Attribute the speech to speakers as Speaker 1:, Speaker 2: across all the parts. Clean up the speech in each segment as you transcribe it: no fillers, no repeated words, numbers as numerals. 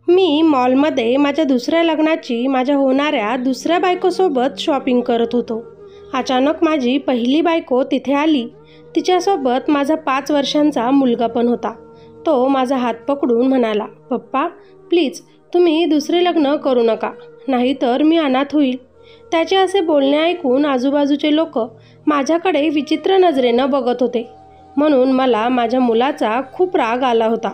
Speaker 1: मी मॉलमध्ये माझ्या दुसऱ्या लग्नाची माझ्या होणाऱ्या दुसऱ्या बायकोसोबत शॉपिंग करत होतो. अचानक माझी पहिली बायको तिथे आली. तिच्यासोबत माझा 5 वर्षांचा मुलगा पण होता. तो माझा हात पकडून म्हणाला, "पप्पा, प्लीज तुम्ही दुसरे लग्न करू नका, नाहीतर मी अनाथ होईल." त्याचे असे बोलणे ऐकून आजूबाजूचे लोक माझ्याकडे विचित्र नजरेनं बघत होते. म्हणून मला माझ्या मुलाचा खूप राग आला होता.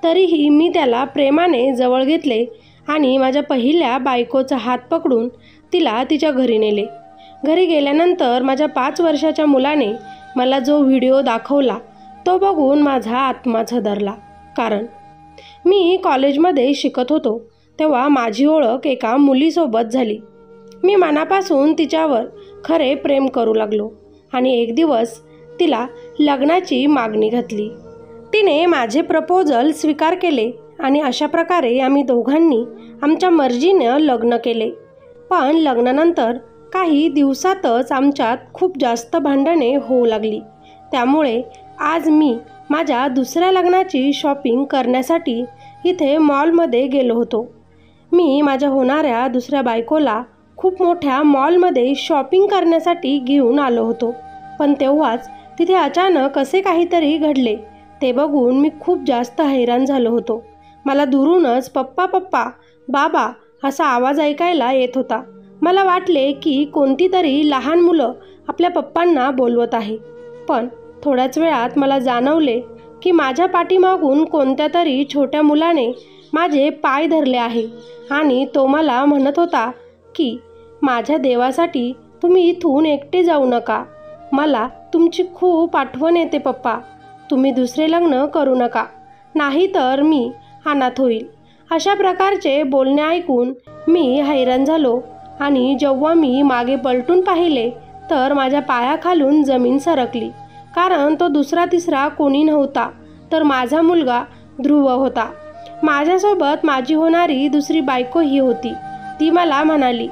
Speaker 1: तरीही मी त्याला प्रेमाने जवळ घेतले आणि माझ्या पहिल्या बायकोचा हात पकडून तिला तिच्या घरी नेले. घरी गेल्यानंतर माझ्या 5 वर्षाच्या मुलाने मला जो व्हिडिओ दाखवला तो बघून माझा आत्माच हादरला. कारण मी कॉलेजमध्ये शिकत होतो तेव्हा माझी ओळख एका मुलीसोबत झाली. मी मनापासून तिच्यावर खरे प्रेम करू लागलो आणि एक दिवस तिला लग्नाची मागणी घातली. तिने माझे प्रपोजल स्वीकार केले आणि अशा प्रकारे आम्ही दोघांनी आमच्या मर्जीनं लग्न केले. पण लग्नानंतर काही दिवसातच आमच्यात खूप जास्त भांडणे होऊ लागली. त्यामुळे आज मी माझ्या दुसऱ्या लग्नाची शॉपिंग करण्यासाठी इथे मॉलमध्ये गेलो होतो. मी माझ्या होणाऱ्या दुसऱ्या बायकोला खूप मोठ्या मॉलमध्ये शॉपिंग करण्यासाठी घेऊन आलो होतो. पण तेव्हाच तिथे अचानक असे काहीतरी घडले. ते बघून मी खूप जास्त हैराण झालो होतो. मला दुरूनच पप्पा पप्पा, बाबा असा आवाज ऐकायला येत होता. मला वाटले की कोणती तरी लहान मुलं आपल्या पप्पांना बोलवत आहे. पण थोड्याच वेळात मला जाणवले की माझ्या पाठीमागून कोणत्या तरी छोट्या मुलाने माझे पाय धरले आहे आणि तो मला म्हणत होता की माझ्या देवासाठी तुम्ही इथून एकटे जाऊ नका. मला तुमची खूप आठवण येते पप्पा. तुम्ही दुसरे लग्न करू नका, नाहीतर मी अनाथ होईल. अशा प्रकारचे बोलणे ऐकून मी हैराण झालो आणि जेव्हा मी मागे पलटून पाहिले तर माझ्या पायाखालून जमीन सरकली. कारण तो दुसरा तिसरा कोणी नव्हता तर माझा मुलगा ध्रुव होता. माझ्यासोबत माझी होणारी दुसरी बायकोही होती. ती मला म्हणाली,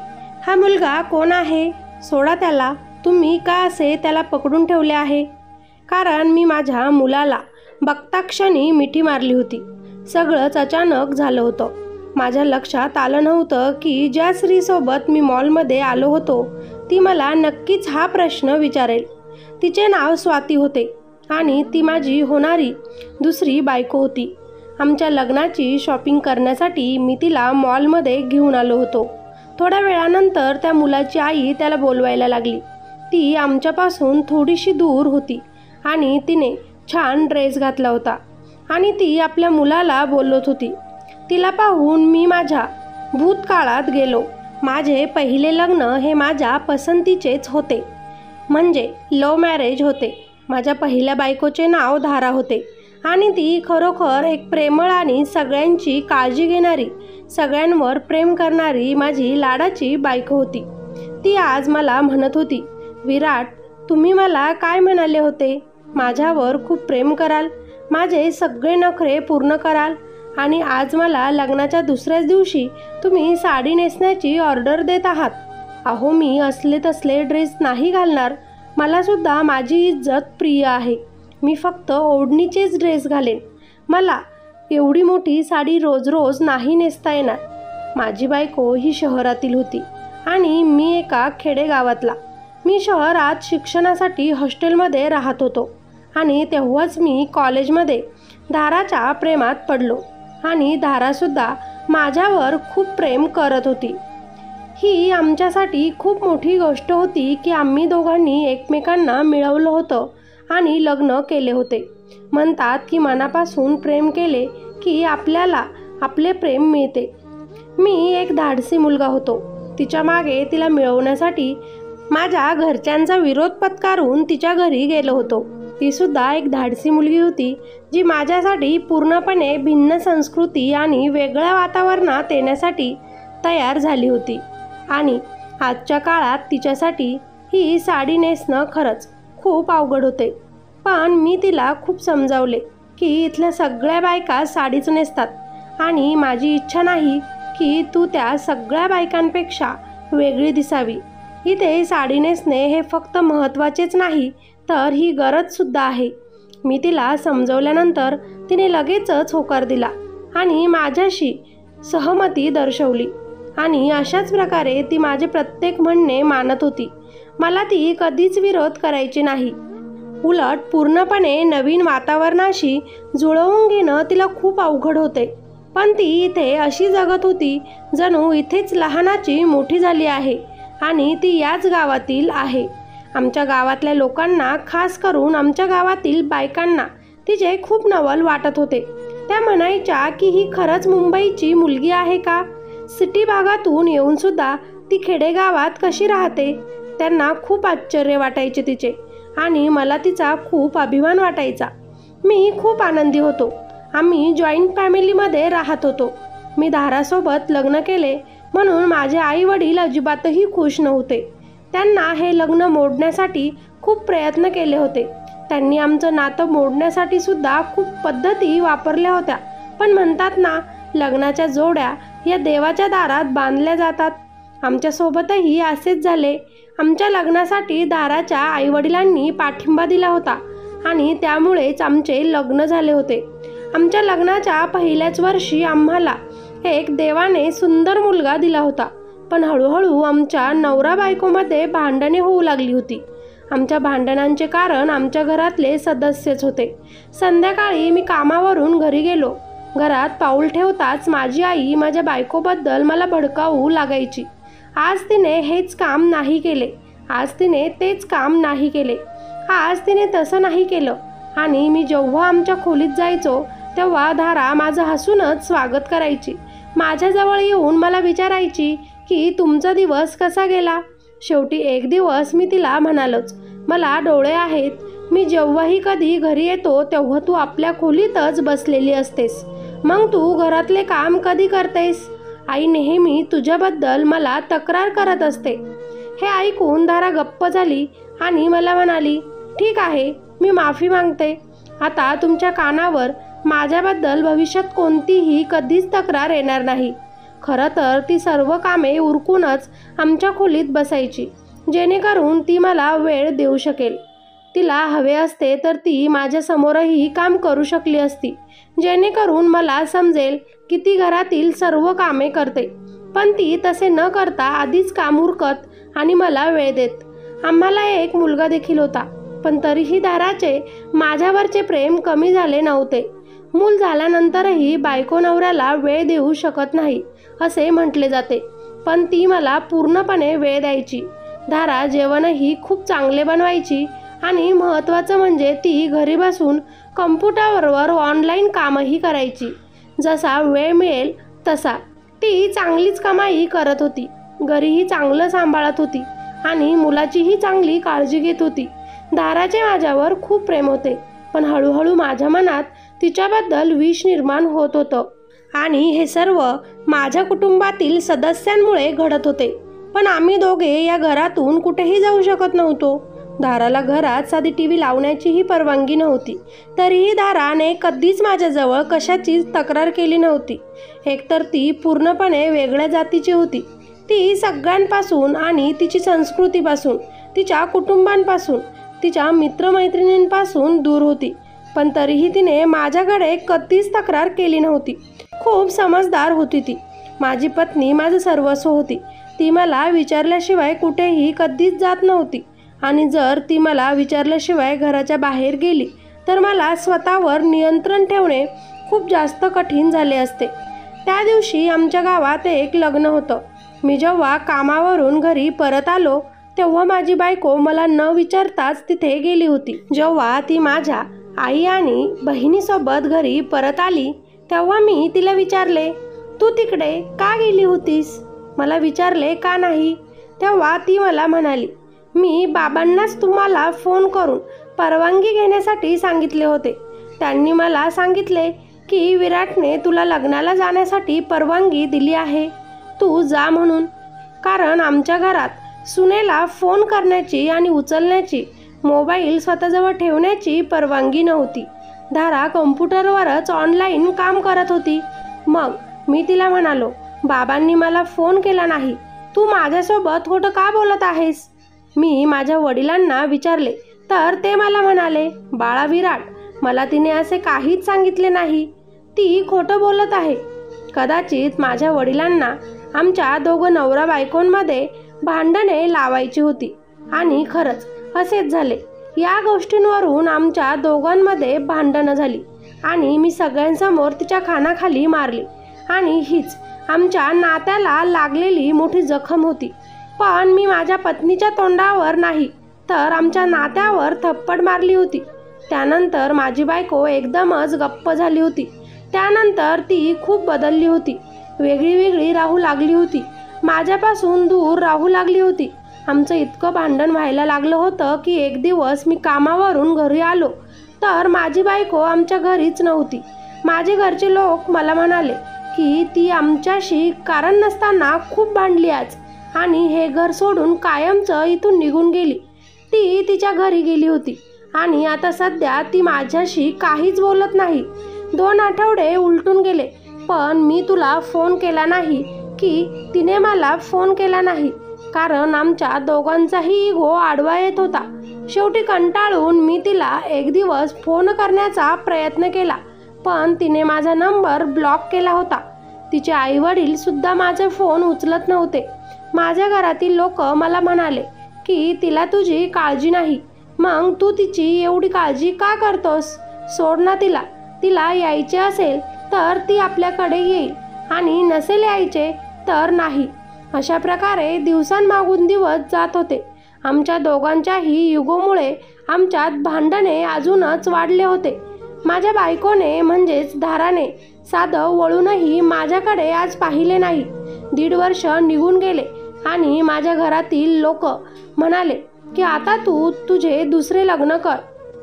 Speaker 1: "हा मुलगा कोण आहे? सोडा त्याला. तुम्ही का असे त्याला पकडून ठेवले आहे?" कारण मी माझ्या मुलाला बघताक्षणी मिठी मारली होती. सगळंच अचानक झालं होतं. माझ्या लक्षात आलं नव्हतं की ज्या स्त्रीसोबत मी मॉलमध्ये आलो होतो ती मला नक्कीच हा प्रश्न विचारेल. तिचे नाव स्वाती होते आणि ती माझी होणारी दुसरी बायको होती. आमच्या लग्नाची शॉपिंग करण्यासाठी मी तिला मॉलमध्ये घेऊन आलो होतो. थोड्या वेळानंतर त्या मुलाची आई त्याला बोलवायला लागली. ती आमच्यापासून थोडीशी दूर होती आणि तिने छान ड्रेस घातला होता आणि ती आपल्या मुलाला बोलत होती. तिला पाहून मी माझ्या भूतकाळात गेलो. माझे पहिले लग्न हे माझ्या पसंतीचेच होते, म्हणजे लव्ह मॅरेज होते. माझ्या पहिल्या बायकोचे नाव धारा होते आणि ती खरोखर एक प्रेमळ आणि सगळ्यांची काळजी घेणारी, सगळ्यांवर प्रेम करणारी माझी लाडाची बायको होती. ती आज मला म्हणत होती, "विराट, तुम्ही मला काय म्हणाले होते? माझ्यावर खूप प्रेम कराल, माझे सगळे नखरे पूर्ण कराल आणि आज मला लग्नाच्या दुसऱ्याच दिवशी तुम्ही साडी नेसण्याची ऑर्डर देत आहात. अहो, मी असले तसले ड्रेस नाही घालणार. मलासुद्धा माझी इज्जत प्रिय आहे. मी फक्त ओढणीचेच ड्रेस घालेन. मला एवढी मोठी साडी रोज रोज नाही नेसता येणार." माझी बायको ही शहरातील होती आणि मी एका खेडेगावातला. मी शहरात शिक्षणासाठी हॉस्टेलमध्ये राहत होतो आणि तेव्हाच मी कॉलेजमध्ये धाराच्या प्रेमात पडलो आणि धारासुद्धा माझ्यावर खूप प्रेम करत होती. ही आमच्यासाठी खूप मोठी गोष्ट होती की आम्ही दोघांनी एकमेकांना मिळवलं होतं आणि लग्न केले होते. म्हणतात की मनापासून प्रेम केले की आपल्याला आपले प्रेम मिळते. मी एक धाडसी मुलगा होतो. तिच्या मागे तिला मिळवण्यासाठी माझ्या घरच्यांचा विरोध पत्करून तिच्या घरी गेलो होतो. ती सुद्धा एक धाडसी मुलगी होती जी माझ्यासाठी पूर्णपणे भिन्न संस्कृती आणि वेगळ्या वातावरणात येण्यासाठी तयार झाली होती. आणि आजच्या काळात तिच्यासाठी ही साडी नेसणं खरंच खूप अवघड होते. पण मी तिला खूप समजावले की इथल्या सगळ्या बायका साडीच नेसतात आणि माझी इच्छा नाही की तू त्या सगळ्या बायकांपेक्षा वेगळी दिसावी. इथे साडी नेसणे हे फक्त महत्त्वाचेच नाही तर ही गरजसुद्धा आहे. मी तिला समजवल्यानंतर तिने लगेचच होकार दिला आणि माझ्याशी सहमती दर्शवली आणि अशाच प्रकारे ती माझे प्रत्येक म्हणणे मानत होती. मला ती कधीच विरोध करायची नाही. उलट पूर्णपणे नवीन वातावरणाशी जुळवून घेणं तिला खूप अवघड होते. पण ती इथे अशी जगत होती जणू इथेच लहानाची मोठी झाली आहे आणि ती याच गावातील आहे. आमच्या गावातल्या लोकांना, खास करून आमच्या गावातील बायकांना तिचे खूप नवल वाटत होते. त्या म्हणायच्या की ही खरंच मुंबईची मुलगी आहे का? सिटी भागातून येऊनसुद्धा ती खेडेगावात कशी राहते? त्यांना खूप आश्चर्य वाटायचे तिचे आणि मला तिचा खूप अभिमान वाटायचा. मी खूप आनंदी होतो. आम्ही जॉईंट फॅमिलीमध्ये राहत होतो. मी धारासोबत लग्न केले म्हणून माझे आई वडील अजिबातही खुश नव्हते. त्यांना हे लग्न मोडण्यासाठी खूप प्रयत्न केले होते. त्यांनी आमचं नातं मोडण्यासाठी सुद्धा खूप पद्धती वापरल्या होत्या. पण म्हणतात ना, लग्नाच्या जोड्या या देवाच्या दारात बांधल्या जातात. आमच्यासोबतही असेच झाले. आमच्या लग्नासाठी दाराच्या आईवडिलांनी पाठिंबा दिला होता आणि त्यामुळेच आमचे लग्न झाले होते. आमच्या लग्नाच्या पहिल्याच वर्षी आम्हाला एक देवाने सुंदर मुलगा दिला होता. पण हळूहळू आमच्या नवरा बायकोमध्ये भांडणे होऊ लागली होती. आमच्या भांडणांचे कारण आमच्या घरातले सदस्यच होते. संध्याकाळी मी कामावरून घरी गेलो. घरात पाऊल ठेवताच माझी आई माझ्या बायकोबद्दल मला भडकावू लागायची. आज तिने हेच काम नाही केले, आज तिने तेच काम नाही केले, आज तिने तसं नाही केलं. आणि मी जेव्हा आमच्या खोलीत जायचो तेव्हा धारा माझं हसूनच स्वागत करायची. माझ्याजवळ येऊन मला विचारायची की तुमचा दिवस कसा गेला? शेवटी एक दिवस मी तिला म्हणालोच, मला डोळे आहेत. मी जेव्हाही कधी घरी येतो तेव्हा तू आपल्या खोलीतच बसलेली असतेस. मग तू घरातले काम कधी करतेस? आई नेहमी तुझ्याबद्दल मला तक्रार करत असते. हे ऐकून धारा गप्प झाली आणि मला म्हणाली, ठीक आहे, मी माफी मागते. आता तुमच्या कानावर माझ्याबद्दल भविष्यात कोणतीही कधीच तक्रार येणार नाही. खरं तर ती सर्व कामे उरकूनच आमच्या खोलीत बसायची, जेणेकरून ती मला वेळ देऊ शकेल. तिला हवे असते तर ती माझ्यासमोरही काम करू शकली असती, जेणेकरून मला समजेल की ती घरातील सर्व कामे करते. पण ती तसे न करता आधीच काम उरकत आणि मला वेळ देत. आम्हाला एक मुलगा देखील होता, पण तरीही धाराचे माझ्यावरचे प्रेम कमी झाले नव्हते. मूल झाल्यानंतरही बायको नवऱ्याला वेळ देऊ शकत नाही असे म्हटले जाते, पण ती मला पूर्णपणे वेळ द्यायची. धारा जेवणही खूप चांगले बनवायची आणि महत्त्वाचं म्हणजे ती घरी बसून कम्प्युटरवर ऑनलाईन कामही करायची. जसा वेळ मिळेल तसा ती चांगलीच कमाई करत होती, घरीही चांगलं सांभाळत होती आणि मुलाचीही चांगली काळजी घेत होती. धाराचे माझ्यावर खूप प्रेम होते, पण हळूहळू माझ्या मनात तिच्याबद्दल विष निर्माण होत होतं आणि हे सर्व माझ्या कुटुंबातील सदस्यांमुळे घडत होते. पण आम्ही दोघे या घरातून कुठेही जाऊ शकत नव्हतो. धाराला घरात साधी टीव्ही लावण्याचीही परवानगी नव्हती. तरीही धाराने कधीच माझ्याजवळ कशाचीच तक्रार केली नव्हती. एकतर ती पूर्णपणे वेगळ्या जातीची होती. ती सगळ्यांपासून आणि तिची संस्कृतीपासून, तिच्या कुटुंबांपासून, तिच्या मित्रमैत्रिणींपासून दूर होती. पण तरीही तिने माझ्याकडे कधीच तक्रार केली नव्हती. खूप समजदार होती ती. माझी पत्नी माझं सर्वस्व होती. ती मला विचारल्याशिवाय कुठेही कधीच जात नव्हती आणि जर ती मला विचारल्याशिवाय घराच्या बाहेर गेली तर मला स्वतःवर नियंत्रण ठेवणे खूप जास्त कठीण झाले असते. त्या दिवशी आमच्या गावात एक लग्न होतं. मी जेव्हा कामावरून घरी परत आलो तेव्हा माझी बायको मला न विचारताच तिथे गेली होती. जेव्हा ती माझ्या आई आणि बहिणीसोबत घरी परत आली तेव्हा मी तिला विचारले, तू तिकडे का गेली होतीस? मला विचारले का नाही? तेव्हा ती मला म्हणाली, मी बाबांनाच तुम्हाला फोन करून परवानगी घेण्यासाठी सांगितले होते. त्यांनी मला सांगितले की विराटने तुला लग्नाला जाण्यासाठी परवानगी दिली आहे, तू जा म्हणून. कारण आमच्या घरात सुनेला फोन करण्याची आणि उचलण्याची, मोबाईल स्वतःजवळ ठेवण्याची परवानगी नव्हती. धारा कम्प्युटरवरच ऑनलाईन काम करत होती. मग मी तिला म्हणालो, बाबांनी मला फोन केला नाही, तू माझ्यासोबत खोटं का बोलत आहेस? मी माझ्या वडिलांना विचारले तर ते मला म्हणाले, बाळा विराट, मला तिने असे काहीच सांगितले नाही, ती खोटं बोलत आहे. कदाचित माझ्या वडिलांना आमच्या दोघं नवरा बायकोंमध्ये भांडणे लावायची होती आणि खरंच असेच झाले. या गोष्टींवरून आमच्या दोघांमध्ये भांडणं झाली आणि मी सगळ्यांसमोर तिच्या कानाखाली मारली आणि हीच आमच्या नात्याला लागलेली मोठी जखम होती. पण मी माझ्या पत्नीच्या तोंडावर नाही तर आमच्या नात्यावर थप्पड मारली होती. त्यानंतर माझी बायको एकदमच गप्प झाली होती. त्यानंतर ती खूप बदलली होती. वेगळी वेगळी राहू लागली होती. माझ्यापासून दूर राहू लागली होती. आमचं इतकं भांडण व्हायला लागलं होतं की एक दिवस मी कामावरून घरी आलो तर माझी बायको आमच्या घरीच नव्हती. माझे घरचे लोक मला म्हणाले की ती आमच्याशी कारण नसताना खूप भांडली आज आणि हे घर सोडून कायमचं इथून निघून गेली. ती तिच्या घरी गेली होती आणि आता सध्या ती माझ्याशी काहीच बोलत नाही. 2 आठवडे उलटून गेले पण मी तुला फोन केला नाही की तिने मला फोन केला नाही, कारण आमच्या दोघांचाही इगो आडवा येत होता. शेवटी कंटाळून मी तिला एक दिवस फोन करण्याचा प्रयत्न केला पण तिने माझा नंबर ब्लॉक केला होता. तिचे आईवडील सुद्धा माझे फोन उचलत नव्हते. माझ्या घरातील लोक मला म्हणाले की तिला तुझी काळजी नाही, मग तू तिची एवढी काळजी का करतोस? सोड ना तिला. तिला यायचे असेल तर ती आपल्याकडे येईल आणि नसेल यायचे तर नाही. अशा प्रकारे दिवसांमागून दिवस जात होते. आमच्या दोघांच्याही युगोमुळे आमच्यात भांडणे अजूनच वाढले होते. माझ्या बायकोने म्हणजेच धाराने साधं वळूनही माझ्याकडे आज पाहिले नाही. 1.5 वर्ष निघून गेले आणि माझ्या घरातील लोक म्हणाले की आता तू तुझे दुसरे लग्न कर.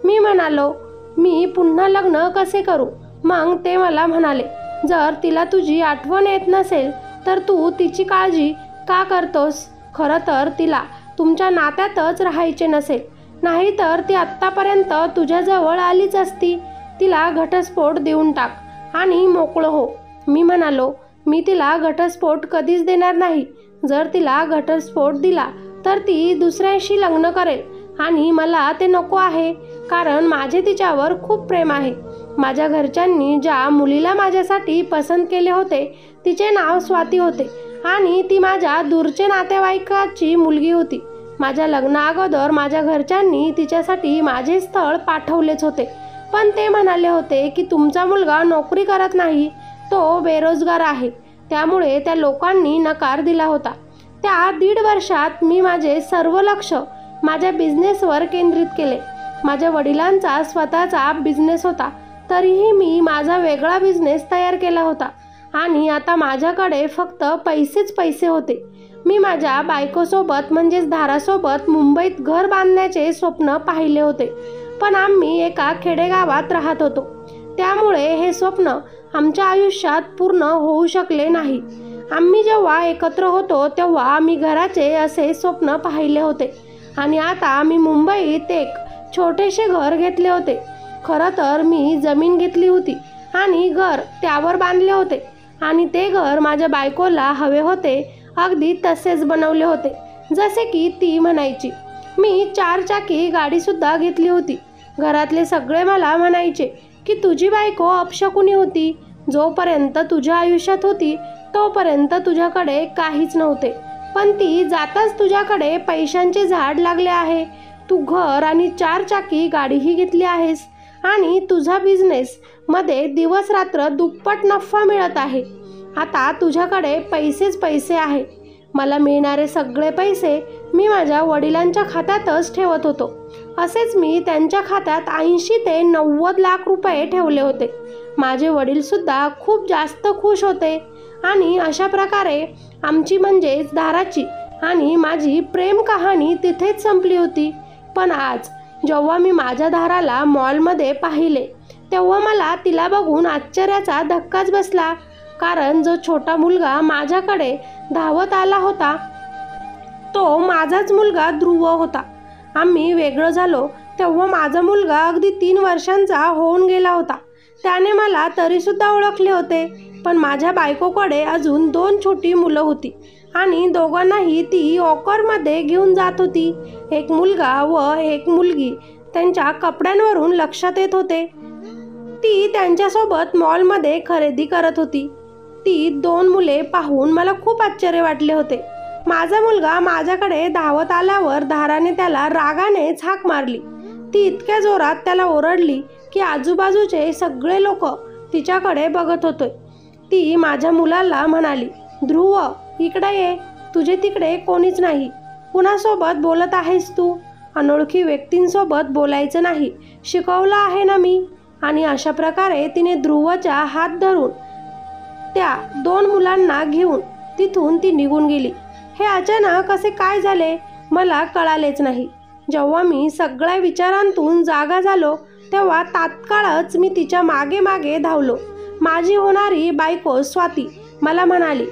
Speaker 1: मी म्हणालो मी पुन्हा लग्न कसे करू? मग ते मला म्हणाले जर तिला तुझी आठवण येत नसेल तर तू तिची काळजी का करतोस? खरं तर तिला तुमच्या नात्यातच राहायचे नसेल, नाहीतर ती आत्तापर्यंत तुझ्याजवळ आलीच असती. तिला घटस्फोट देऊन टाक आणि मोकळं हो. मी म्हणालो मी तिला घटस्फोट कधीच देणार नाही. जर तिला घटस्फोट दिला तर ती दुसऱ्याशी लग्न करेल आणि मला ते नको आहे, कारण माझे तिच्यावर खूप प्रेम आहे. माझ्या घरच्यांनी ज्या मुलीला माझ्यासाठी पसंत केले होते तिचे नाव स्वाती होते आणि ती माझ्या दूरचे नातेवाईकाची मुलगी होती. माझ्या लग्नाअगोदर माझ्या घरच्यांनी तिच्यासाठी माझे स्थळ पाठवलेच होते, पण ते म्हणाले होते की तुमचा मुलगा नोकरी करत नाही, तो बेरोजगार आहे. त्यामुळे त्या लोकांनी नकार दिला होता. त्या 1.5 वर्षात मी माझे सर्व लक्ष माझ्या बिझनेसवर केंद्रित केले. माझ्या वडिलांचा स्वतःचा बिझनेस होता, तरीही मी माझा वेगळा बिझनेस तयार केला होता आणि आता माझ्याकडे फक्त पैसेच पैसे होते. मी माझ्या बायकोसोबत म्हणजेच धारासोबत मुंबईत घर बांधण्याचे स्वप्न पाहिले होते, पण आम्ही एका खेडेगावात राहत होतो. त्यामुळे हे स्वप्न आमच्या आयुष्यात पूर्ण होऊ शकले नाही. आम्ही जेव्हा एकत्र होतो तेव्हा आम्ही घराचे असे स्वप्न पाहिले होते आणि आता आम्ही मुंबईत एक छोटेसे घर घेतले होते. खरं तर मी जमीन घेतली होती आणि घर त्यावर बांधले होते आणि ते घर माझ्या बायकोला हवे होते अगदी तसेच बनवले होते जसे की ती म्हणायची. मी 4 चाकी गाडीसुद्धा घेतली होती. घरातले सगळे मला म्हणायचे की तुझी बायको अपशकुनी होती. जोपर्यंत तुझ्या आयुष्यात होती तोपर्यंत तुझ्याकडे काहीच नव्हते, पण ती जाताच तुझ्याकडे पैशांचे झाड लागले आहे. तू घर आणि 4 चाकी गाडीही घेतली आहेस आणि तुझा बिझनेसमध्ये दिवस रात्र दुप्पट नफा मिळत आहे. आता तुझ्याकडे पैसेच पैसे आहे. मला मिळणारे सगळे पैसे मी माझ्या वडिलांच्या खात्यातच ठेवत होतो. असेच मी त्यांच्या खात्यात 80 ते 90 लाख रुपये ठेवले होते. माझे वडीलसुद्धा खूप जास्त खुश होते आणि अशा प्रकारे आमची म्हणजेच धाराची आणि माझी प्रेम कहाणी तिथेच संपली होती. पण आज जेव्हा मी माझ्या धाराला मॉलमध्ये पाहिले तेव्हा मला तिला बघून आश्चर्याचा धक्काच बसला, कारण जो छोटा मुलगा माझ्याकडे धावत आला होता तो माझाच मुलगा ध्रुव होता. आम्ही वेगळं झालो तेव्हा माझा मुलगा अगदी 3 वर्षांचा होऊन गेला होता. त्याने मला तरीसुद्धा ओळखले होते, पण माझ्या बायकोकडे अजून 2 छोटी मुलं होती आणि दोघांनाही ती वॉकरमध्ये घेऊन जात होती. एक मुलगा व एक मुलगी त्यांच्या कपड्यांवरून लक्षात येत होते. ती त्यांच्यासोबत मॉलमध्ये खरेदी करत होती. ती 2 मुले पाहून मला खूप आश्चर्य वाटले होते. माझा मुलगा माझ्याकडे धावत आल्यावर धाराने त्याला रागानेच हाक मारली. ती इतक्या जोरात त्याला ओरडली की आजूबाजूचे सगळे लोक तिच्याकडे बघत होते. ती माझ्या मुलाला म्हणाली, ध्रुव इकडे ये, तुझे तिकडे कोणीच नाही. कुणासोबत बोलत आहेस तू? अनोळखी व्यक्तींसोबत बोलायचं नाही, शिकवलं आहे ना मी. आणि अशा प्रकारे तिने ध्रुवचा हात धरून त्या 2 मुलांना घेऊन तिथून ती निघून गेली. हे अचानक असे काय झाले मला कळालेच नाही. जेव्हा मी सगळ्या विचारांतून जागा झालो तेव्हा तात्काळच मी तिच्या मागे मागे धावलो. माझी होणारी बायको स्वाती मला म्हणाली,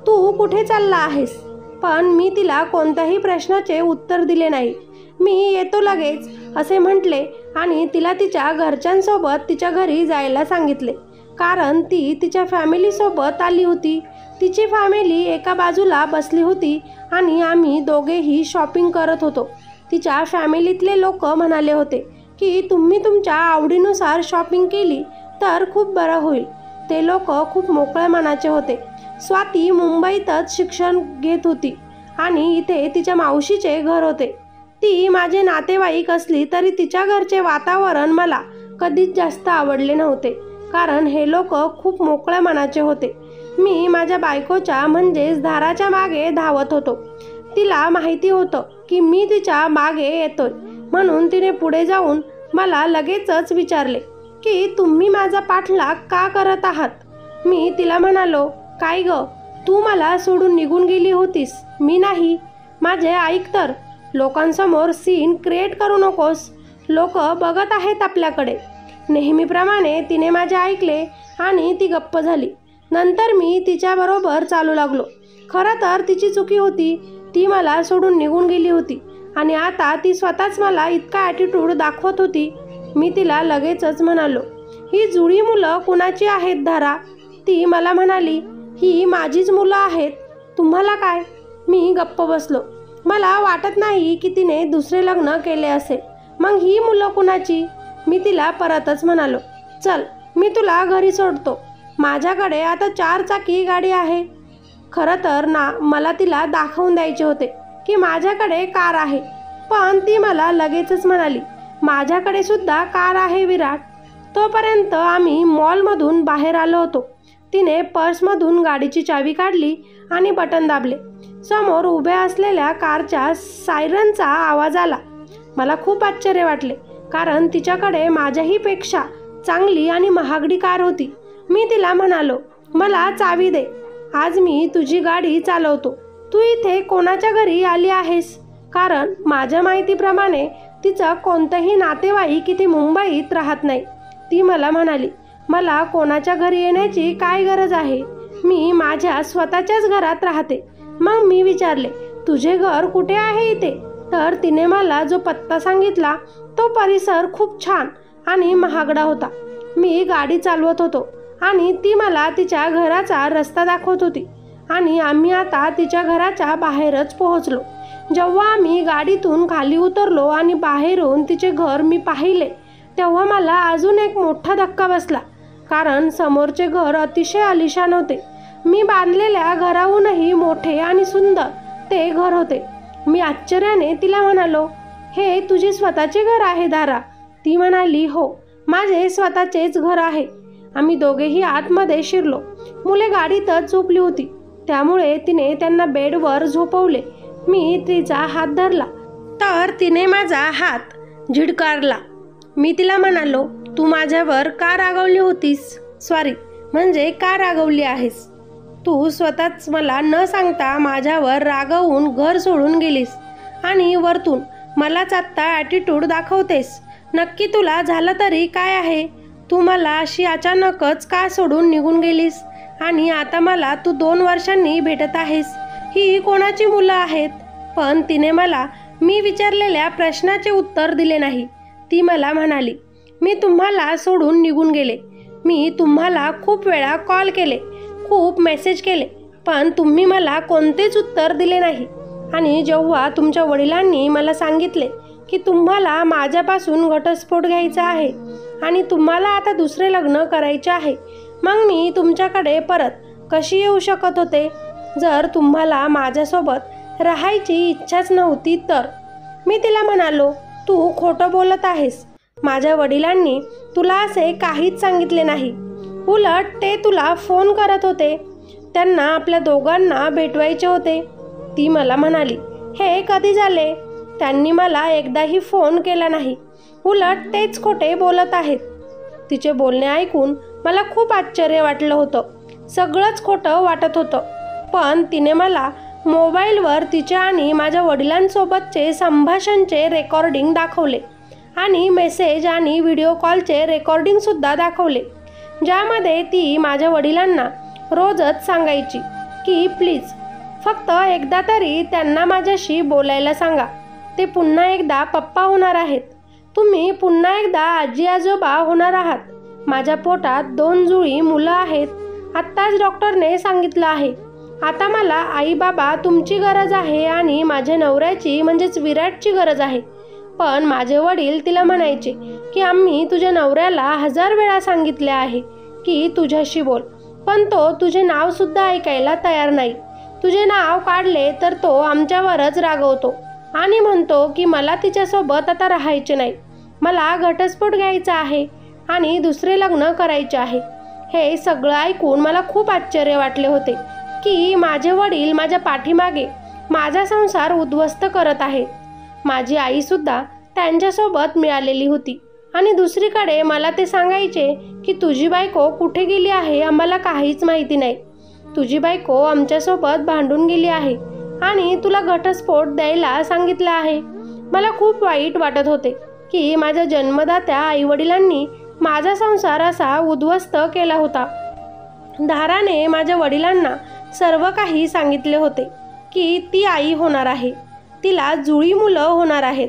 Speaker 1: तू कुठे चालला आहेस? पण मी तिला कोणत्याही प्रश्नाचे उत्तर दिले नाही. मी येतो लगेच असे म्हटले आणि तिला तिच्या घरच्यांसोबत तिच्या घरी जायला सांगितले. कारण ती तिच्या फॅमिलीसोबत आली होती. तिची फॅमिली एका बाजूला बसली होती आणि आम्ही दोघेही शॉपिंग करत होतो. तिच्या फॅमिलीतले लोक म्हणाले होते की तुम्ही तुमच्या आवडीनुसार शॉपिंग केली तर खूप बरं होईल. ते लोक खूप मोकळ्या मनाचे होते. स्वाती मुंबईतच शिक्षण घेत होती आणि इथे तिच्या मावशीचे घर होते. ती माझे नातेवाईक असली तरी तिच्या घरचे वातावरण मला कधीच जास्त आवडले नव्हते, कारण हे लोक खूप मोकळ्या मनाचे होते. मी माझ्या बायकोच्या म्हणजेच धाराच्या मागे धावत होतो. तिला माहिती होतं की मी तिच्या मागे येतोय, म्हणून तिने पुढे जाऊन मला लगेचच विचारले की तुम्ही माझा पाठलाग का करत आहात? मी तिला म्हणालो, काय ग, तू मला सोडून निघून गेली होतीस, मी नाही. माझे ऐक तर, लोकांसमोर सीन क्रिएट करू नकोस, लोक बघत आहेत आपल्याकडे. नेहमीप्रमाणे तिने माझे ऐकले आणि ती गप्प झाली. नंतर मी तिच्याबरोबर चालू लागलो. खरं तर तिची चुकी होती, ती मला सोडून निघून गेली होती आणि आता ती स्वतःच मला इतका ॲटिट्यूड दाखवत होती. मी तिला लगेचच म्हणालो, ही जुळी मुलं कुणाची आहेत धारा? ती मला म्हणाली, ही माझीच मुलं आहेत, तुम्हाला काय? मी गप्प बसलो. मला वाटत नाही की तिने दुसरे लग्न केले असेल. मग ही मुलं कुणाची? मी तिला परतच म्हणालो, चल मी तुला घरी सोडतो, माझ्याकडे आता 4 चाकी गाडी आहे. खरं तर ना मला तिला दाखवून द्यायचे होते की माझ्याकडे कार आहे, पण ती मला लगेचच म्हणाली, माझ्याकडे सुद्धा कार आहे विराट. तोपर्यंत आम्ही मॉलमधून बाहेर आलो होतो. तिने पर्समधून गाडीची चावी काढली आणि बटन दाबले. समोर उभ्या असलेल्या कारच्या सायरनचा आवाज आला. मला खूप आश्चर्य वाटले, कारण तिच्याकडे माझ्याही पेक्षा चांगली आणि महागडी कार होती. मी तिला म्हणालो, मला चावी दे, आज मी तुझी गाडी चालवतो. तू इथे कोणाच्या घरी आली आहेस? कारण माझ्या माहितीप्रमाणे तिचं कोणतंही नातेवाईक इथे मुंबईत राहत नाही. ती मला म्हणाली, मला कोणाच्या घरी येण्याची काय गरज आहे, मी माझ्या स्वतःच्याच घरात राहते. मग मी विचारले, तुझे घर कुठे आहे इथे? तर तिने मला जो पत्ता सांगितला तो परिसर खूप छान आणि महागडा होता. मी गाडी चालवत होतो आणि ती मला तिच्या घराचा रस्ता दाखवत होती आणि आम्ही आता तिच्या घराच्या बाहेरच पोहोचलो. जेव्हा आम्ही गाडीतून खाली उतरलो आणि बाहेरून तिचे घर मी पाहिले तेव्हा मला अजून एक मोठा धक्का बसला, कारण समोरचे घर अतिशय आलिशान होते. मी बांधलेल्या घराहूनही मोठे आणि सुंदर ते घर होते. मी आश्चर्याने तिला म्हणालो, हे तुझे स्वतःचे घर आहे धारा? ती म्हणाली, हो, माझे स्वतःचेच घर आहे. आम्ही दोघेही आतमध्ये शिरलो. मुले गाडीतच झोपली होती, त्यामुळे तिने त्यांना बेडवर झोपवले. मी तिचा हात धरला तर तिने माझा हात झिडकारला. मी तिला म्हणालो, तू माझ्यावर का रागवली होतीस? सॉरी, म्हणजे का रागवली आहेस? तू स्वतःच मला न सांगता माझ्यावर रागवून घर सोडून गेलीस आणि वरतून मलाच आत्ता ॲटिट्यूड दाखवतेस. नक्की तुला झालं तरी काय आहे? तू मला अशी अचानकच का सोडून निघून गेलीस आणि आता मला तू 2 वर्षांनी भेटत आहेस? ही कोणाची मुलं आहेत? पण तिने मला मी विचारलेल्या प्रश्नाचे उत्तर दिले नाही. ती मला म्हणाली, मी तुम्हाला सोडून निघून गेले. मी तुम्हाला खूप वेळा कॉल केले, खूप मेसेज केले, पण तुम्ही मला कोणतेच उत्तर दिले नाही. आणि जेव्हा तुमच्या वडिलांनी मला सांगितले की तुम्हाला माझ्यापासून घटस्फोट घ्यायचा आहे आणि तुम्हाला आता दुसरे लग्न करायचे आहे, मग मी तुमच्याकडे परत कशी येऊ शकत होते? जर तुम्हाला माझ्यासोबत राहायची इच्छाच नव्हती तर? मी तिला म्हणालो, तू खोटं बोलत आहेस. माझ्या वडिलांनी तुला असे काहीच सांगितले नाही. उलट ते तुला फोन करत होते. त्यांना आपल्या दोघांना भेटवायचे होते. ती मला म्हणाली, हे कधी झाले? त्यांनी मला एकदाही फोन केला नाही. उलट तेच खोटे बोलत आहेत. तिचे बोलणे ऐकून मला खूप आश्चर्य वाटलं होतं. सगळंच खोटं वाटत होतं. पण तिने मला मोबाईलवर तिच्या आणि माझ्या वडिलांसोबतचे संभाषणचे रेकॉर्डिंग दाखवले आणि मेसेज आणि व्हिडिओ कॉलचे रेकॉर्डिंगसुद्धा दाखवले, ज्यामध्ये ती माझ्या वडिलांना रोजच सांगायची की प्लीज फक्त एकदा तरी त्यांना माझ्याशी बोलायला सांगा. ते पुन्हा एकदा पप्पा होणार आहेत. तुम्ही पुन्हा एकदा आजी आजोबा होणार आहात. माझ्या पोटात 2 जुळी मुलं आहेत. आत्ताच डॉक्टरने सांगितलं आहे. आता मला आई बाबा तुमची गरज आहे आणि माझ्या नवऱ्याची म्हणजेच विराटची गरज आहे. पण माझे वडील तिला म्हणायचे की आम्ही तुझ्या नवऱ्याला 1000 वेळा सांगितले आहे की तुझ्याशी बोल, पण तो तुझे नावसुद्धा ऐकायला तयार नाही. तुझे नाव काढले तर तो आमच्यावरच रागवतो आणि म्हणतो की मला तिच्यासोबत आता राहायचे नाही. मला घटस्फोट घ्यायचा आहे आणि दुसरे लग्न करायचे आहे. हे सगळं ऐकून मला खूप आश्चर्य वाटले होते की माझे वडील माझ्या पाठीमागे माझा संसार उद्ध्वस्त करत आहेत. माझी आईसुद्धा त्यांच्यासोबत मिळालेली होती आणि दुसरीकडे मला ते सांगायचे की तुझी बायको कुठे गेली आहे आम्हाला काहीच माहिती नाही. तुझी बायको आमच्यासोबत भांडून गेली आहे आणि तुला घटस्फोट द्यायला सांगितलं आहे. मला खूप वाईट वाटत होते की माझ्या जन्मदात्या आईवडिलांनी माझा संसार असा उद्ध्वस्त केला होता. धाराने माझ्या वडिलांना सर्व काही सांगितले होते की ती आई होणार आहे, तिला जुळी मुलं होणार आहेत.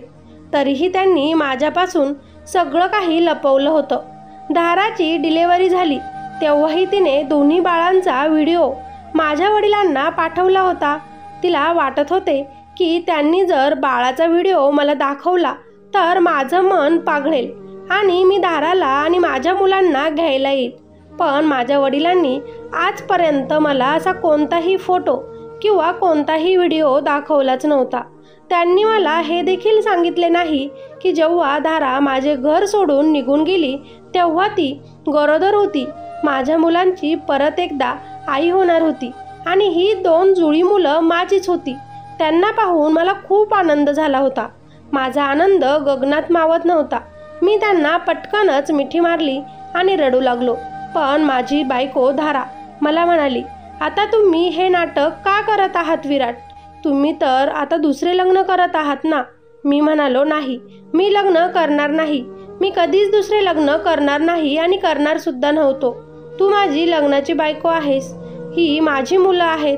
Speaker 1: तरीही त्यांनी माझ्यापासून सगळं काही लपवलं होतं. धाराची डिलेव्हरी झाली तेव्हाही तिने दोन्ही बाळांचा व्हिडिओ माझ्या वडिलांना पाठवला होता. तिला वाटत होते की त्यांनी जर बाळाचा व्हिडिओ मला दाखवला तर माझं मन पाघळेल आणि मी धाराला आणि माझ्या मुलांना घ्यायला येईल. पण माझ्या वडिलांनी आजपर्यंत मला असा कोणताही फोटो किंवा कोणताही व्हिडिओ दाखवलाच नव्हता. त्यांनी मला हे देखील सांगितले नाही की जेव्हा धारा माझे घर सोडून निघून गेली तेव्हा ती गरोदर होती. माझ्या मुलांची परत एकदा आई होणार होती आणि ही 2 जुळी मुलं माझीच होती. त्यांना पाहून मला खूप आनंद झाला होता. माझा आनंद गगनात मावत नव्हता. मी त्यांना पटकनच मिठी मारली आणि रडू लागलो. पण माझी बायको धारा मला म्हणाली, आता तुम्ही हे नाटक का करत आहात विराट? तुम्ही तर आता दुसरे लग्न करत आहात ना? मी म्हणालो, नाही, मी लग्न करणार नाही. मी कधीच दुसरे लग्न करणार नाही आणि करणार सुद्धा नव्हतो. तू माझी लग्नाची बायको आहेस. ही माझी मुलं आहेत,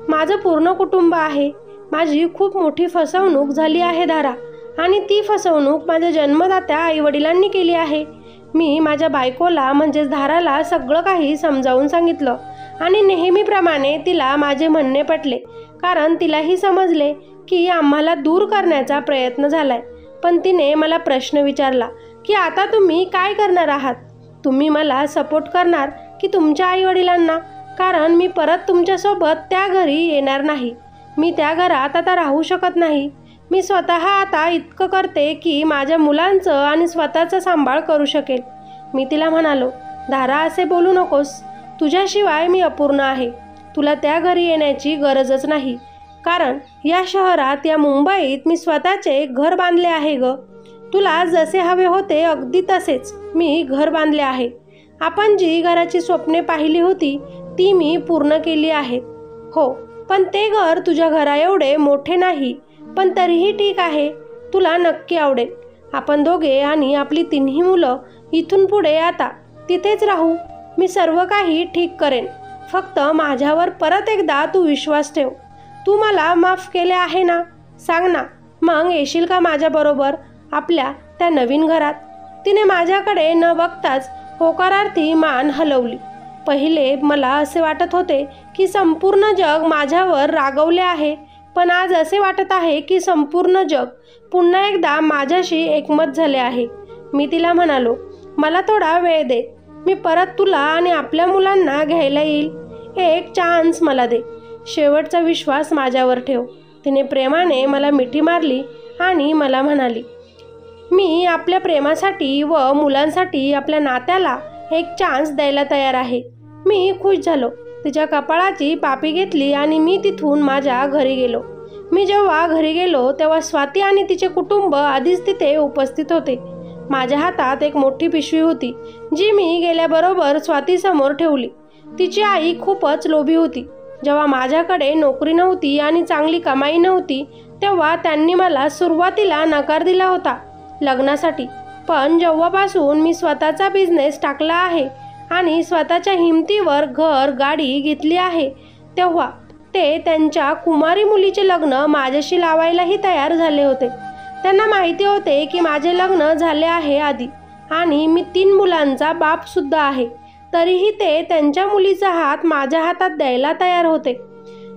Speaker 1: माझं पूर्ण कुटुंब आहे. माझी खूप मोठी फसवणूक झाली आहे धारा, आणि ती फसवणूक माझ्या जन्मदात्या आईवडिलांनी केली आहे. मी माझ्या बायकोला म्हणजेच धाराला सगळं काही समजावून सांगितलं आणि नेहमीप्रमाणे तिला माझे म्हणणे पटले, कारण तिलाही समजले की आम्हाला दूर करण्याचा प्रयत्न झालाय. पण तिने मला प्रश्न विचारला की आता तुम्ही काय करणार आहात? तुम्ही मला सपोर्ट करणार की तुमच्या आईवडिलांना? कारण मी परत तुमच्यासोबत त्या घरी येणार नाही. मी त्या घरात आता राहू शकत नाही. मी स्वतः आता इतकं करते की माझ्या मुलांचं आणि स्वतःचा सांभाळ करू शकेल. मी तिला म्हणालो, धारा, असे बोलू नकोस. तुझ्याशिवाय मी अपूर्ण आहे. तुला त्या घरी येण्याची गरजच नाही, कारण या शहरात, या मुंबईत मी स्वतःचे घर बांधले आहे ग. तुला जसे हवे होते अगदी तसेच मी घर बांधले आहे. आपण जी घराची स्वप्ने पाहिली होती ती मी पूर्ण केली आहेत. हो, पण ते घर तुझ्या घरा एवढे मोठे नाही, पण तरीही ठीक आहे. तुला नक्की आवडेल. आपण दोघे आणि आपली 3ही मुलं इथून पुढे आता तिथेच राहू. मी सर्व काही ठीक करेन. फक्त माझ्यावर परत एकदा तू विश्वास ठेव. तू मला माफ केले आहे ना? सांग ना, मग येशील का माझ्याबरोबर आपल्या त्या नवीन घरात? तिने माझ्याकडे न बघताच होकारार्थी मान हलवली. पहिले मला असे वाटत होते की संपूर्ण जग माझ्यावर रागवले आहे, पण आज असे वाटत आहे की संपूर्ण जग पुन्हा एकदा माझ्याशी एकमत झाले आहे. मी तिला म्हणालो, मला थोडा वेळ दे. मी परत तुला आणि आपल्या मुलांना घ्यायला येईल. एक चान्स मला दे. शेवटचा विश्वास माझ्यावर ठेव. तिने प्रेमाने मला मिठी मारली आणि मला म्हणाली, मी आपल्या प्रेमासाठी व मुलांसाठी आपल्या नात्याला एक चान्स द्यायला तयार आहे. मी खुश झालो. तिच्या कपाळाची पापी घेतली आणि मी तिथून माझ्या घरी गेलो. मी जेव्हा घरी गेलो तेव्हा स्वाती आणि तिचे कुटुंब आधीच तिथे उपस्थित होते. माझ्या हातात एक मोठी पिशवी होती जी मी गेल्याबरोबर स्वातीसमोर ठेवली. तिची आई खूपच लोभी होती. जेव्हा माझ्याकडे नोकरी नव्हती आणि चांगली कमाई नव्हती तेव्हा त्यांनी मला सुरुवातीला नकार दिला होता लग्नासाठी. पण जेव्हापासून मी स्वतःचा बिझनेस टाकला आहे आणि स्वतःच्या हिमतीवर घर गाडी घेतली आहे तेव्हा ते त्यांच्या कुमारी मुलीचे लग्न माझ्याशी लावायलाही तयार झाले होते. त्यांना माहिती होते की माझे लग्न झाले आहे आधी आणि मी 3 मुलांचा बापसुद्धा आहे. तरीही ते त्यांच्या मुलीचा हात माझ्या हातात द्यायला तयार होते.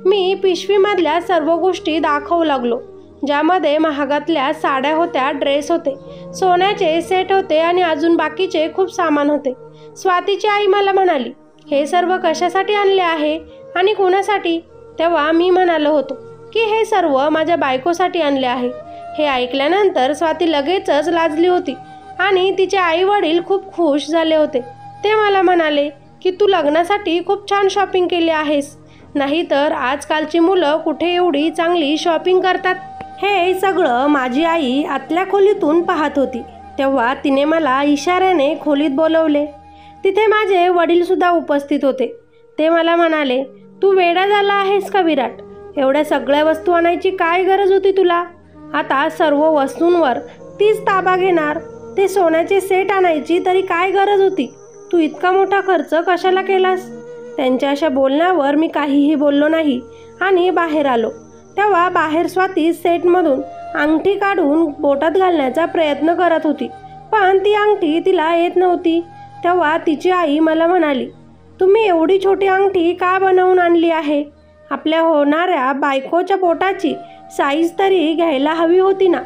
Speaker 1: मी पिशवीमधल्या सर्व गोष्टी दाखवू लागलो, ज्यामध्ये महागातल्या साड्या होत्या, ड्रेस होते, सोन्याचे सेट होते आणि अजून बाकीचे खूप सामान होते. स्वातीची आई मला म्हणाली, हे सर्व कशासाठी आणले आहे आणि कुणासाठी? तेव्हा मी म्हणालो होतो की हे सर्व माझ्या बायकोसाठी आणले आहे. हे ऐकल्यानंतर स्वाती लगेचच लाजली होती आणि तिचे आई वडील खूप खुश झाले होते. ते मला म्हणाले की तू लग्नासाठी खूप छान शॉपिंग केली आहेस, नाहीतर आजकालची मुलं कुठे एवढी चांगली शॉपिंग करतात. हे सगळं माझी आई आतल्या खोलीतून पाहत होती. तेव्हा तिने मला इशाऱ्याने खोलीत बोलवले. तिथे माझे वडीलसुद्धा उपस्थित होते. ते मला म्हणाले, तू वेडा झाला आहेस का विराट? एवढ्या सगळ्या वस्तू आणायची काय गरज होती तुला? आता सर्व वस्तूंवर तीच ताबा घेणार. ते सोन्याचे सेट आणायची तरी काय गरज होती? तू इतका मोठा खर्च कशाला केलास? त्यांच्या अशा बोलण्यावर मी काहीही बोललो नाही आणि बाहेर आलो. तेव्हा बाहेर स्वाती सेटमधून अंगठी काढून बोटात घालण्याचा प्रयत्न करत होती, पण ती अंगठी तिला येत नव्हती. तेव्हा तिची आई मला म्हणाली, तुम्ही एवढी छोटी अंगठी का बनवून आणली आहे? आपल्या होणाऱ्या बायकोच्या बोटाची साईज तरी घ्यायला हवी होती ना.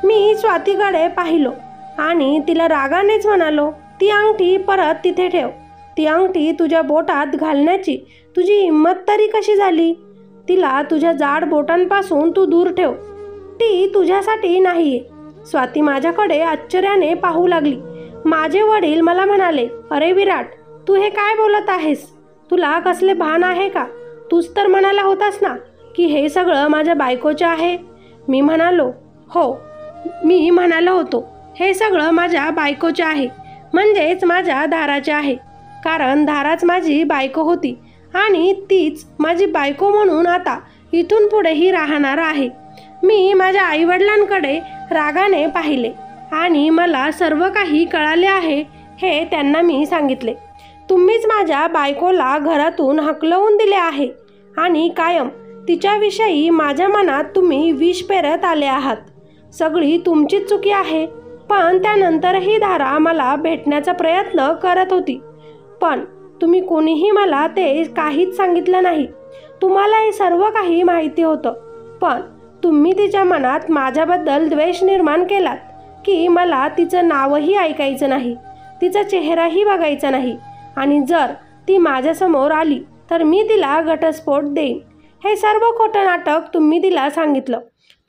Speaker 1: मी स्वातीकडे पाहिलो आणि तिला रागानेच म्हणालो, ती अंगठी परत तिथे ठेव. ती अंगठी तुझ्या बोटात घालण्याची तुझी हिंमत तरी कशी झाली? तिला तुझ्या जाड बोटांपासून तू दूर ठेव. ती तुझ्यासाठी नाहीये. स्वाती माझ्याकडे आश्चर्याने पाहू लागली. माझे वडील मला म्हणाले, अरे विराट, तू हे काय बोलत आहेस? तुला कसले भान आहे का? तूच तर म्हणाला होतास ना की हे सगळं माझ्या बायकोचे आहे. मी म्हणालो, हो, मी म्हणालो होतो हे सगळं माझ्या बायकोचे आहे, म्हणजेच माझ्या धाराचे आहे. कारण धाराच माझी बायको होती आणि तीच माझी बायको म्हणून आता इथून पुढेही राहणार आहे. मी माझ्या आईवडिलांकडे रागाने पाहिले आणि मला सर्व काही कळाले आहे हे त्यांना मी सांगितले. तुम्हीच माझ्या बायकोला घरातून हकलवून दिले आहे आणि कायम तिच्याविषयी माझ्या मनात तुम्ही विष पेरत आले आहात. सगळी तुमचीच चुकी आहे. पण त्यानंतरही धारा मला भेटण्याचा प्रयत्न करत होती, पण तुम्ही कोणीही मला ते काहीच सांगितलं नाही. तुम्हाला हे सर्व काही माहिती होतं, पण तुम्ही तिच्या मनात माझ्याबद्दल द्वेष निर्माण केलात की मला तिचं नावही ऐकायचं नाही, तिचा चेहराही बघायचा नाही आणि जर ती माझ्यासमोर आली तर मी तिला घटस्फोट देईन. हे सर्व खोटं नाटक तुम्ही तिला सांगितलं.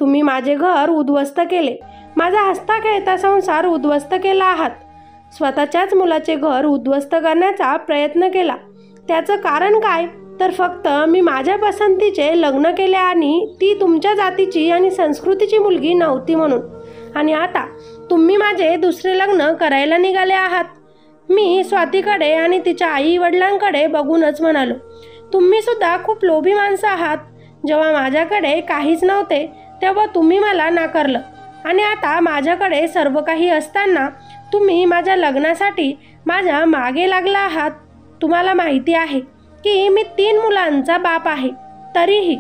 Speaker 1: तुम्ही माझे घर उद्ध्वस्त केले, माझा हसता खेळता संसार उद्ध्वस्त केला आहात. स्वतःच्याच मुलाचे घर उद्ध्वस्त करण्याचा प्रयत्न केला. त्याचं कारण काय? तर फक्त मी माझ्या पसंतीचे लग्न केले आणि ती तुमच्या जातीची आणि संस्कृतीची मुलगी नव्हती म्हणून. आणि आता तुम्ही माझे दुसरे लग्न करायला निघाले आहात. मी स्वातीकडे आणि तिच्या आई वडिलांकडे बघूनच म्हणालो, तुम्ही सुद्धा खूप लोभी माणसं आहात. जेव्हा माझ्याकडे काहीच नव्हते तेव्हा तुम्ही मला नाकारलं आणि आता माझ्याकडे सर्व काही असताना तुम्ही माझ्या लग्नासाठी माझ्या मागे लागला आहात. तुम्हाला माहिती आहे की मी 3 मुलांचा बाप आहे, तरीही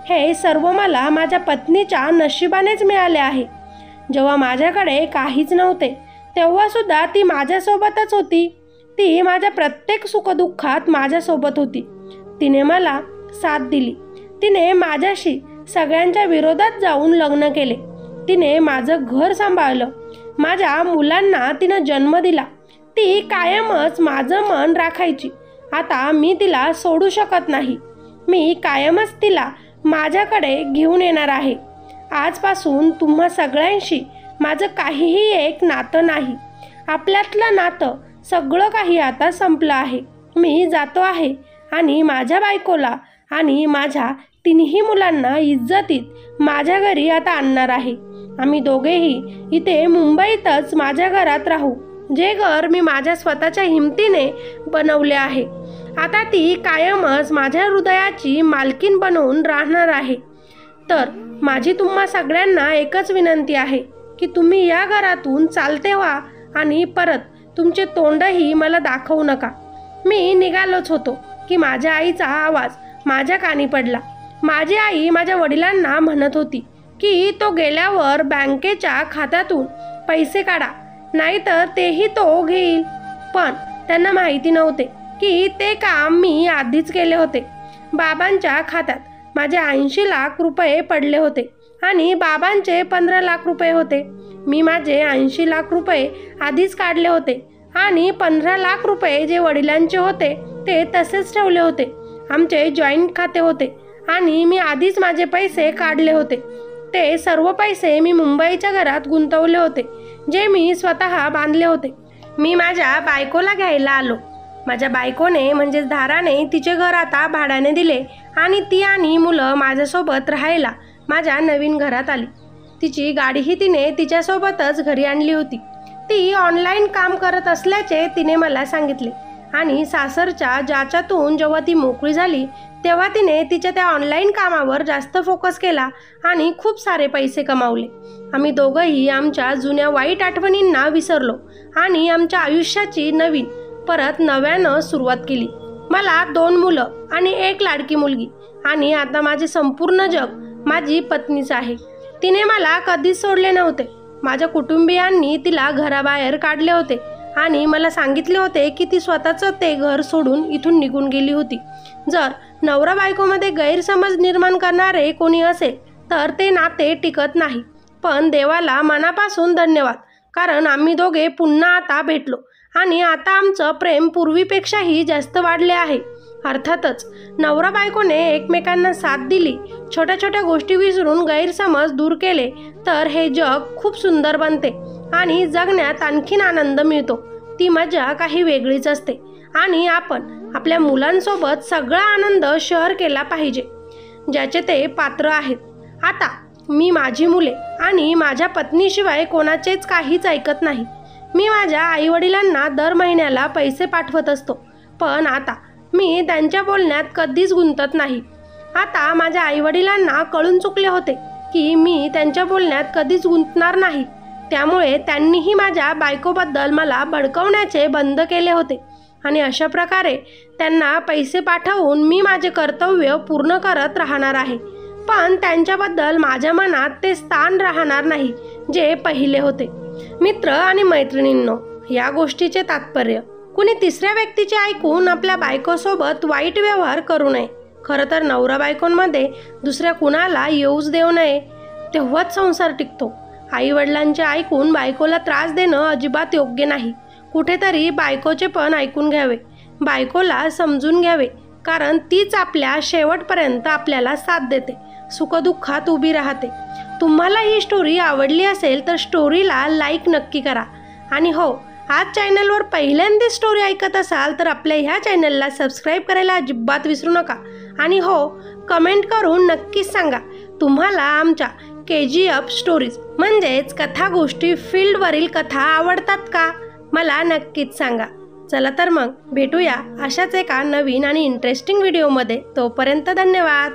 Speaker 1: हे सर्व मला माझ्या पत्नीच्या नशिबानेच मिळाले आहे. जेव्हा माझ्याकडे काहीच नव्हते तेव्हासुद्धा ती माझ्यासोबतच होती. ती माझ्या प्रत्येक सुखदुःखात माझ्यासोबत होती. तिने मला साथ दिली. तिने माझ्याशी सगळ्यांच्या विरोधात जाऊन लग्न केले. तिने माझं घर सांभाळलं. माझ्या मुलांना तिनं जन्म दिला. ती कायमच माझं मन राखायची आता मी तिला सोडू शकत नाही. मी कायमच तिला माझ्याकडे घेऊन येणार आहे. आजपासून तुम्हा सगळ्यांशी माझं काहीही एक नातं नाही. आपल्यातलं नातं सगळं काही आता संपलं आहे. मी जातो आहे आणि माझ्या बायकोला आणि माझ्या तिन्ही मुलांना इज्जतीत माझ्या घरी आता आणणार आहे. आम्ही दोघेही इथे मुंबईतच माझ्या घरात राहू, जे घर मी माझ्या स्वतःच्या हिमतीने बनवले आहे. आता ती कायमच माझ्या हृदयाची मालकीण बनवून राहणार आहे. तर माझी तुम्हा सगळ्यांना एकच विनंती आहे की तुम्ही या घरातून चालते व्हा आणि परत तुमचे तोंडही मला दाखवू नका. मी निघालोच होतो की माझ्या आईचा आवाज माझ्या कानी पडला. माझी आई माझ्या वडिलांना म्हणत होती की तो गेल्यावर बँकेच्या खात्यातून पैसे काढा, नाहीतर तेही तो घेईल. पण त्यांना माहिती नव्हते की ते काम मी आधीच केले होते. बाबांच्या खात्यात माझे 80 लाख रुपये पडले होते आणि बाबांचे 15 लाख रुपये होते. मी माझे 80 लाख रुपये आधीच काढले होते आणि 15 लाख रुपये जे वडिलांचे होते ते तसेच ठेवले होते. आमचे जॉईंट खाते होते आणि मी आधीच माझे पैसे काढले होते. ते सर्व पैसे मी मुंबईच्या घरात गुंतवले होते, जे मी स्वतः बांधले होते. मी माझ्या बायकोला घ्यायला आलो. माझ्या बायकोने म्हणजेच धाराने तिचे घर आता भाड्याने दिले आणि ती आणि मुलं माझ्यासोबत राहायला माझ्या नवीन घरात आली. तिची गाडीही तिने तिच्यासोबतच घरी आणली होती. ती ऑनलाईन काम करत असल्याचे तिने मला सांगितले आणि सासरच्या ज्याच्यातून जेव्हा ती मोकळी झाली तेव्हा तिने तिच्या त्या ऑनलाईन कामावर जास्त फोकस केला आणि खूप सारे पैसे कमावले. आम्ही दोघंही आमच्या जुन्या वाईट आठवणींना विसरलो आणि आमच्या आयुष्याची नवीन परत नव्यानं सुरुवात केली. मला 2 मुलं आणि 1 लाडकी मुलगी आणि आता माझे संपूर्ण जग माझी पत्नीच आहे. तिने मला कधीच सोडले नव्हते. माझ्या कुटुंबियांनी तिला घराबाहेर काढले होते आणि मला सांगितले होते की ती स्वतःचं ते घर सोडून इथून निघून गेली होती. जर नवरा बायकोमध्ये गैरसमज निर्माण करणारे कोणी असेल तर ते नाते टिकत नाही. पण देवाला मनापासून धन्यवाद, कारण आम्ही दोघे पुन्हा आता भेटलो आणि आता आमचं प्रेम पूर्वीपेक्षाही जास्त वाढले आहे. अर्थातच नवरा बायकोने एकमेकांना साथ दिली, छोट्या छोट्या गोष्टी विसरून गैरसमज दूर केले तर हे जग खूप सुंदर बनते आणि जगण्यात आणखीन आनंद मिळतो. ती मजा काही वेगळीच असते आणि आपण आपल्या मुलांसोबत सगळा आनंद शेअर केला पाहिजे, ज्याचे ते पात्र आहेत. आता मी माझी मुले आणि माझ्या पत्नीशिवाय कोणाचेच काहीच ऐकत नाही. मी माझ्या आईवडिलांना दर महिन्याला पैसे पाठवत असतो, पण आता मी त्यांच्या बोलण्यात कधीच गुंतत नाही. आता माझ्या आईवडिलांना कळून चुकले होते की मी त्यांच्या बोलण्यात कधीच गुंतणार नाही. त्यामुळे त्यांनीही माझ्या बायकोबद्दल मला भडकवण्याचे बंद केले होते आणि अशा प्रकारे त्यांना पैसे पाठवून मी माझे कर्तव्य पूर्ण करत राहणार आहे. पण त्यांच्याबद्दल माझ्या मनात ते स्थान राहणार नाही जे पहिले होते. मित्र आणि मैत्रिणींनो, या गोष्टीचे तात्पर्य कुणी तिसऱ्या व्यक्तीचे ऐकून आपल्या बायकोसोबत वाईट व्यवहार करू नये. खरं तर नवरा बायकोंमध्ये दुसऱ्या कुणाला येऊच देऊ नये, तेव्हाच संसार टिकतो. आईवडिलांचे ऐकून बायकोला त्रास देणं अजिबात योग्य नाही. कुठेतरी बायकोचे पण ऐकून घ्यावे, बायकोला समजून घ्यावे, कारण तीच आपल्या शेवटपर्यंत आपल्याला साथ देते, सुखदुःखात उभी राहते. तुम्हाला ही स्टोरी आवडली असेल तर स्टोरीला लाईक नक्की करा. आणि हो, आज चॅनलवर पहिल्यांदा स्टोरी ऐकत असाल तर आपल्या ह्या चॅनलला सबस्क्राईब करायला अजिबात विसरू नका. आणि हो, कमेंट करून नक्कीच सांगा तुम्हाला आमच्या KGF स्टोरीज म्हणजेच कथा गोष्टी फील्डवरील कथा आवडतात का? मला नक्कीच सांगा. चला तर मग भेटूया अशाच एका नवीन आणि इंटरेस्टिंग व्हिडिओमध्ये. तोपर्यंत धन्यवाद.